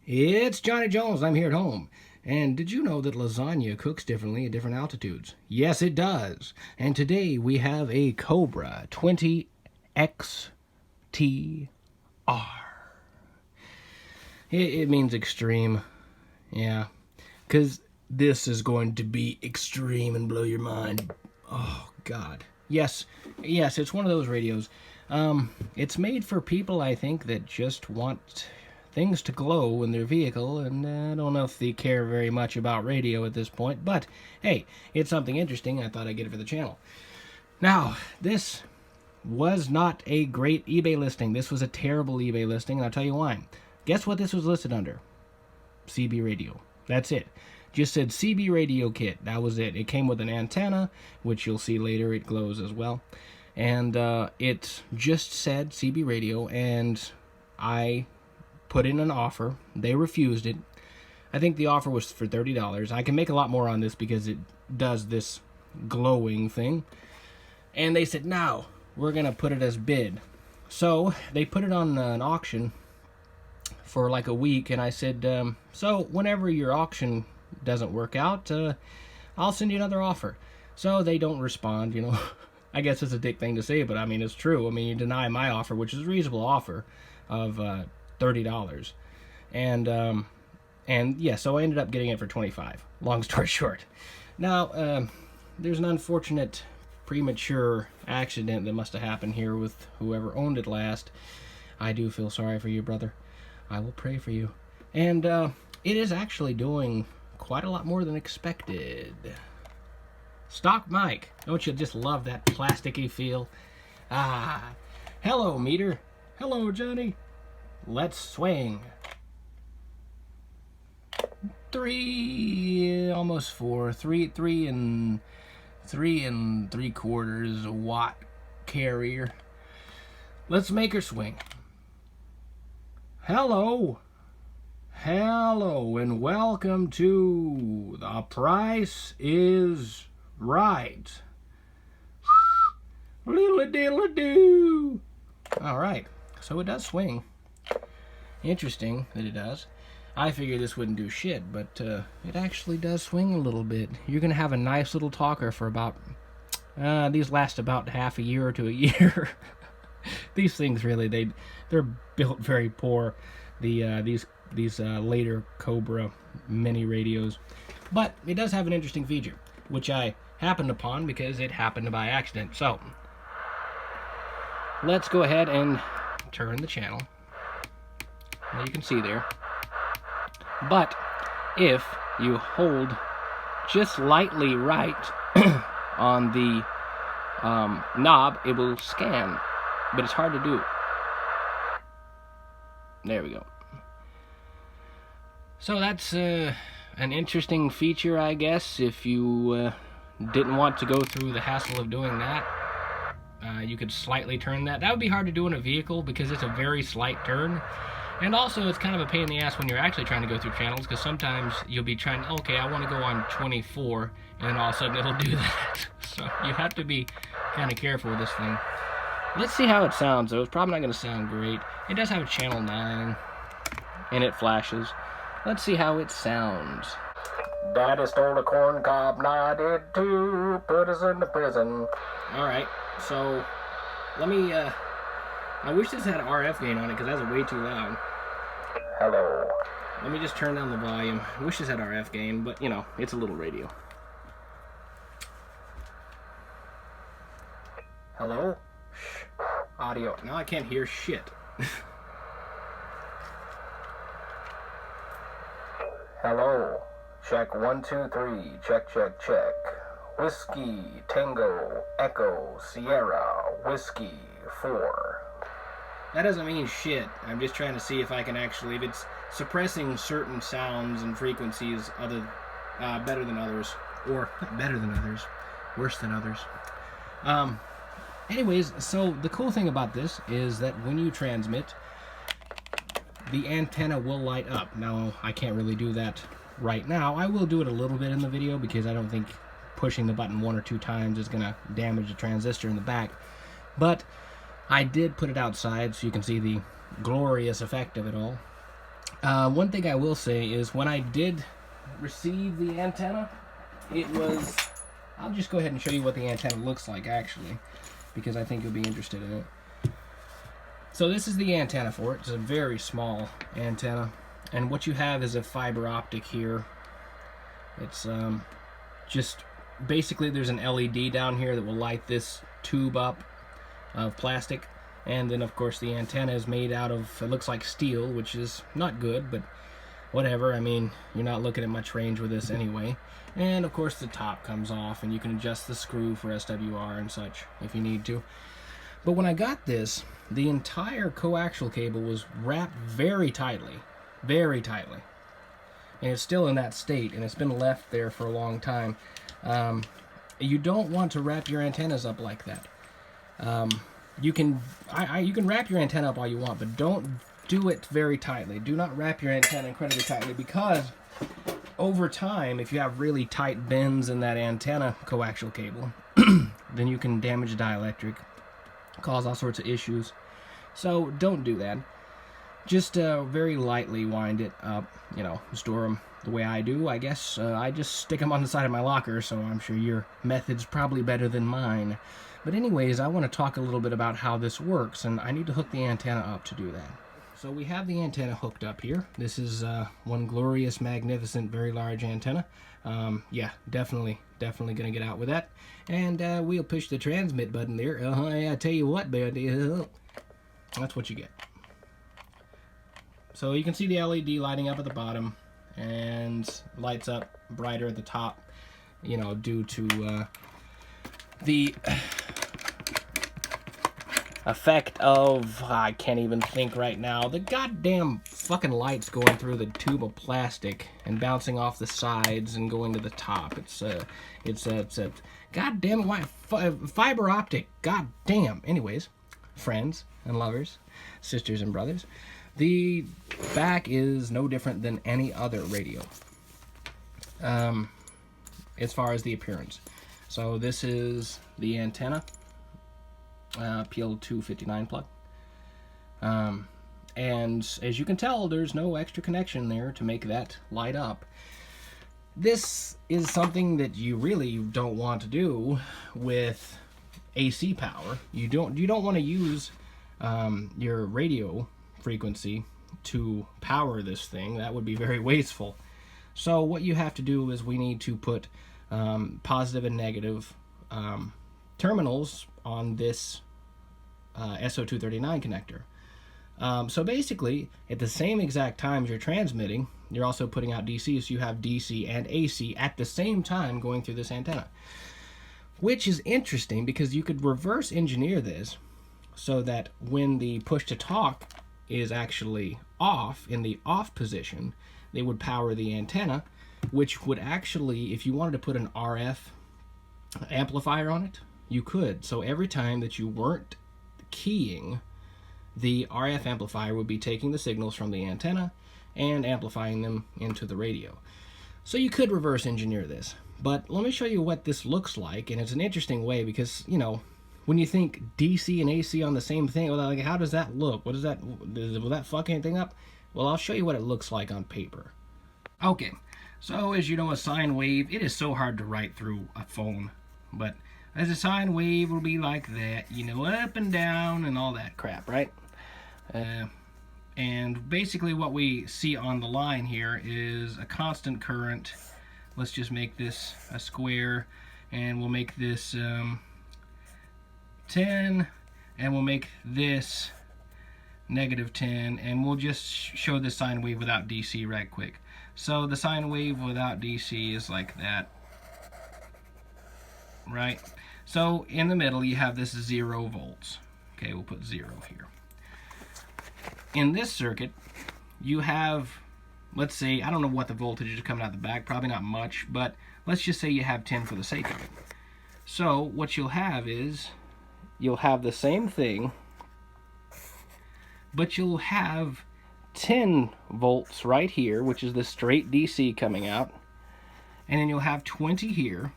It's Johnny Jones. I'm here at home. And did you know that lasagna cooks differently at different altitudes? Yes, it does. And today we have a Cobra 20XTR. It means extreme. Yeah. Because this is going to be extreme and blow your mind. Oh, God. Yes, it's one of those radios. It's made for people, I think, that just want things to glow in their vehicle, and I don't know if they care very much about radio at this point, but hey, it's something interesting. I thought I'd get it for the channel. Now, this was not a great eBay listing. This was a terrible eBay listing, and I'll tell you why. Guess what this was listed under? CB radio. That's it. Just said CB radio kit. That was it. It came with an antenna, which you'll see later. It glows as well. And it just said CB radio, and I put in an offer. They refused it. I think the offer was for $30. I can make a lot more on this because it does this glowing thing. And they said, no, we're going to put it as bid. So they put it on an auction for like a week, and I said, so whenever your auction doesn't work out, I'll send you another offer. So they don't respond, you know. I guess it's a dick thing to say, but I mean, it's true. I mean, you deny my offer, which is a reasonable offer of $30. And yeah, so I ended up getting it for $25. Long story short. Now, there's an unfortunate premature accident that must have happened here with whoever owned it last. I do feel sorry for you, brother. I will pray for you. And it is actually doing quite a lot more than expected. Stock mic. Don't you just love that plasticky feel? Ah, hello, meter. Hello, Johnny. Let's swing. 3, almost 4. 3 and 3/4 watt carrier. Let's make her swing. Hello, and welcome to The Price is Right. Little-a-diddle-a-doo. All right, so it does swing. Interesting that it does. I figured this wouldn't do shit, but it actually does swing a little bit. You're gonna have a nice little talker for about these last about half a year to a year. These things really, they're built very poor. These later Cobra mini radios, but it does have an interesting feature, which I happened upon because it happened by accident. So let's go ahead and turn the channel. Now you can see there. But if you hold just lightly right on the knob, it will scan, but it's hard to do. There we go. So that's an interesting feature, I guess. If you didn't want to go through the hassle of doing that, you could slightly turn that. That would be hard to do in a vehicle because it's a very slight turn. And also, it's kind of a pain in the ass when you're actually trying to go through channels, because sometimes you'll be trying, okay, I want to go on 24, and then all of a sudden it'll do that. So you have to be kind of careful with this thing. Let's see how it sounds, though. It's probably not going to sound great. It does have a channel 9, and it flashes. Let's see how it sounds. Daddy stole a corn cob, and I did too. Put us in the prison. Alright, so let me, I wish this had an RF gain on it, because that's way too loud. Hello. Let me just turn down the volume. I wish this had RF gain, but, you know, it's a little radio. Hello? Shh. Audio. Now I can't hear shit. Hello. Check 1, 2, 3. Check. Whiskey, Tango, Echo, Sierra, Whiskey, 4. That doesn't mean shit. I'm just trying to see if I can actually, if it's suppressing certain sounds and frequencies better than others, or better than others, worse than others. Anyways, so the cool thing about this is that when you transmit, the antenna will light up. Now, I can't really do that right now. I will do it a little bit in the video because I don't think pushing the button 1 or 2 times is going to damage the transistor in the back. But I did put it outside so you can see the glorious effect of it all. One thing I will say is when I did receive the antenna, it was... I'll just go ahead and show you what the antenna looks like, actually, because I think you'll be interested in it. So this is the antenna for it. It's a very small antenna, and what you have is a fiber optic here. It's just basically there's an LED down here that will light this tube up of plastic, and then of course the antenna is made out of, it looks like steel, which is not good, but whatever. I mean, you're not looking at much range with this anyway. And of course the top comes off, and you can adjust the screw for SWR and such if you need to. But when I got this, the entire coaxial cable was wrapped very tightly, and it's still in that state, and it's been left there for a long time. You don't want to wrap your antennas up like that. You can wrap your antenna up all you want, but don't do it very tightly. Do not wrap your antenna incredibly tightly, because over time, if you have really tight bends in that antenna coaxial cable, then you can damage the dielectric, cause all sorts of issues. So don't do that. Just very lightly wind it up, you know, store them the way I do, I guess. I just stick them on the side of my locker, so I'm sure your method's probably better than mine. But anyways, I want to talk a little bit about how this works, and I need to hook the antenna up to do that. So we have the antenna hooked up here. This is one glorious, magnificent, very large antenna. Yeah, definitely going to get out with that. And we'll push the transmit button there. I tell you what, baby, that's what you get. So you can see the LED lighting up at the bottom, and lights up brighter at the top, you know, due to the effect of, I can't even think right now, the goddamn fucking lights going through the tube of plastic and bouncing off the sides and going to the top. It's goddamn fiber optic. Goddamn. Anyways, friends and lovers, sisters and brothers, the back is no different than any other radio, as far as the appearance. So this is the antenna. PL259 plug, and as you can tell, there's no extra connection there to make that light up. This is something that you really don't want to do with AC power. You don't want to use your radio frequency to power this thing. That would be very wasteful. So what you have to do is we need to put positive and negative terminals on this SO239 connector. So basically, at the same exact times you're transmitting, you're also putting out DC, so you have DC and AC at the same time going through this antenna. Which is interesting, because you could reverse engineer this so that when the push-to-talk is actually off, in the off position, they would power the antenna, which would actually, if you wanted to put an RF amplifier on it, you could. So every time that you weren't keying, the RF amplifier would be taking the signals from the antenna and amplifying them into the radio. So you could reverse engineer this. But let me show you what this looks like, and it's an interesting way, because, you know, when you think DC and AC on the same thing, well, like, how does that look? What is that? Will that fuck anything up? Well, I'll show you what it looks like on paper. Okay, so as you know, a sine wave, it is so hard to write through a phone, but as a sine wave will be like that, you know, up and down and all that crap, right? And basically what we see on the line here is a constant current. Let's just make this a square, and we'll make this 10, and we'll make this -10, and we'll just show the sine wave without DC right quick. So the sine wave without DC is like that, right? So in the middle you have this 0 volts. Okay, we'll put 0 here. In this circuit you have, let's say, I don't know what the voltage is coming out the back, probably not much, but let's just say you have 10 for the sake of it. So what you'll have is, you'll have the same thing, but you'll have 10 volts right here, which is the straight DC coming out, and then you'll have 20 here,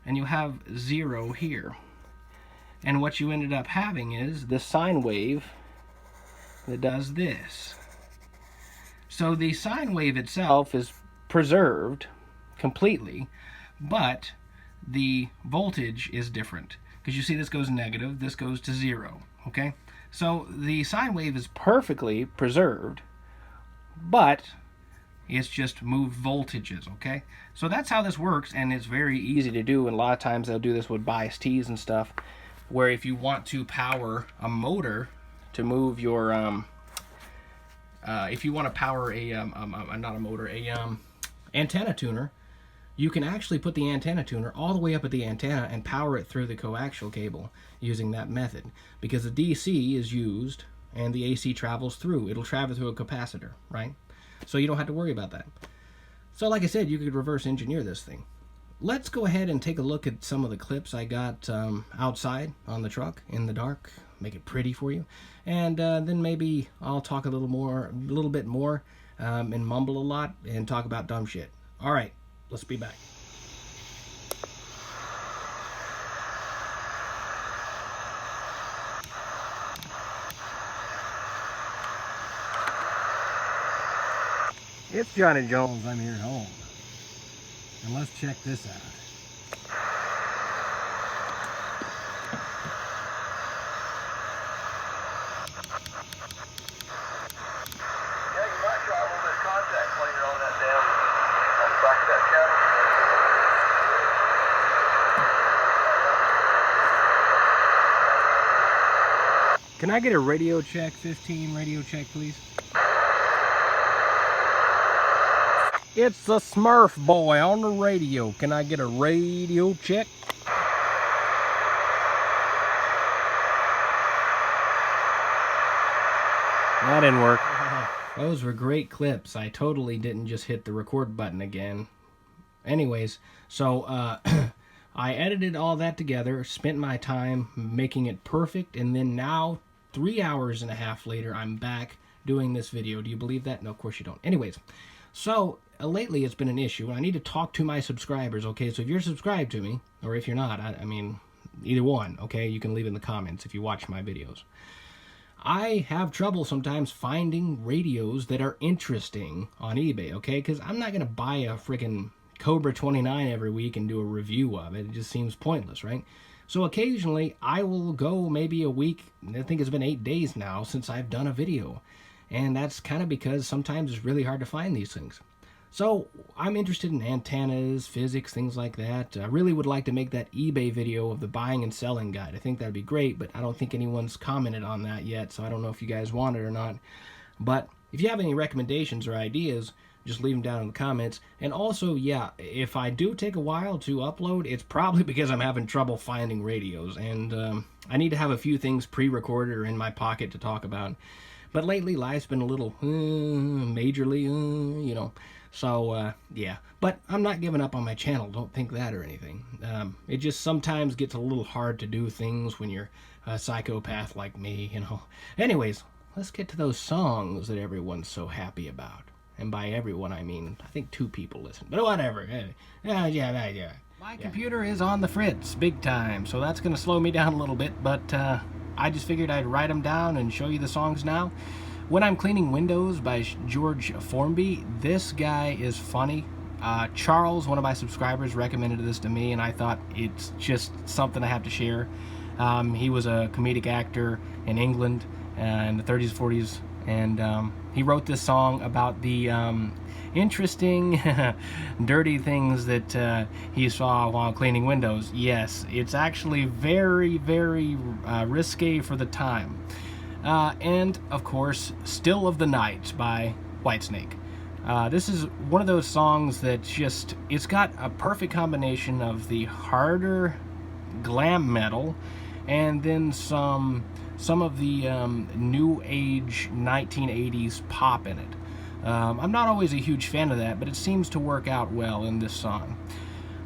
and you'll have 0 here. And what you ended up having is the sine wave that does this. So the sine wave itself is preserved completely, but the voltage is different. Because you see this goes negative, this goes to 0, okay? So the sine wave is perfectly preserved, but it's just moved voltages, okay? So that's how this works, and it's very easy to do, and a lot of times they'll do this with bias T's and stuff, where if you want to power a motor to move your, if you want to power a, not a motor, antenna tuner, you can actually put the antenna tuner all the way up at the antenna and power it through the coaxial cable using that method, because the DC is used and the AC travels through. It'll travel through a capacitor, right? So you don't have to worry about that. So like I said, you could reverse engineer this thing. Let's go ahead and take a look at some of the clips I got outside on the truck in the dark, make it pretty for you, and then maybe I'll talk a little bit more, and mumble a lot and talk about dumb shit. All right, let's be back. It's Johnny Jones. I'm here at home. And let's check this out. Yeah, you might try a little bit of contact cleaner on that down on the back of that counter. Can I get a radio check, 15 radio check, please? It's the Smurf boy on the radio. Can I get a radio check? That didn't work. Those were great clips. I totally didn't just hit the record button again. Anyways, so I edited all that together, spent my time making it perfect, and then now, 3 hours and a half later, I'm back doing this video. Do you believe that? No, of course you don't. Anyways, so lately it's been an issue. I need to talk to my subscribers, okay? So if you're subscribed to me, or if you're not, I mean, either one, okay? You can leave in the comments if you watch my videos. I have trouble sometimes finding radios that are interesting on eBay, okay? Because I'm not going to buy a freaking Cobra 29 every week and do a review of it. It just seems pointless, right? So occasionally I will go maybe a week. I think it's been 8 days now since I've done a video. And that's kind of because sometimes it's really hard to find these things. So I'm interested in antennas, physics, things like that. I really would like to make that eBay video of the buying and selling guide. I think that'd be great, but I don't think anyone's commented on that yet, so I don't know if you guys want it or not. But if you have any recommendations or ideas, just leave them down in the comments. And also, yeah, if I do take a while to upload, it's probably because I'm having trouble finding radios. And I need to have a few things pre-recorded or in my pocket to talk about. But lately, life's been a little majorly, you know. So, yeah. But I'm not giving up on my channel. Don't think that or anything. It just sometimes gets a little hard to do things when you're a psychopath like me, you know. Anyways, let's get to those songs that everyone's so happy about. And by everyone, I mean, I think 2 people listen. But whatever. Yeah. My computer is on the fritz, big time. So that's going to slow me down a little bit. But I just figured I'd write them down and show you the songs now. When I'm Cleaning Windows by George Formby. This guy is funny. Charles, one of my subscribers, recommended this to me, and I thought it's just something I have to share. He was a comedic actor in England in the 30s, 40s, and he wrote this song about the interesting, dirty things that he saw while cleaning windows. Yes, it's actually very, very risque for the time. And, of course, Still of the Night by Whitesnake. This is one of those songs that just, it's got a perfect combination of the harder glam metal and then some of the new age 1980s pop in it. I'm not always a huge fan of that, but it seems to work out well in this song.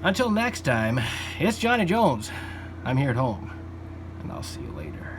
Until next time, it's Johnny Jones. I'm here at home, and I'll see you later.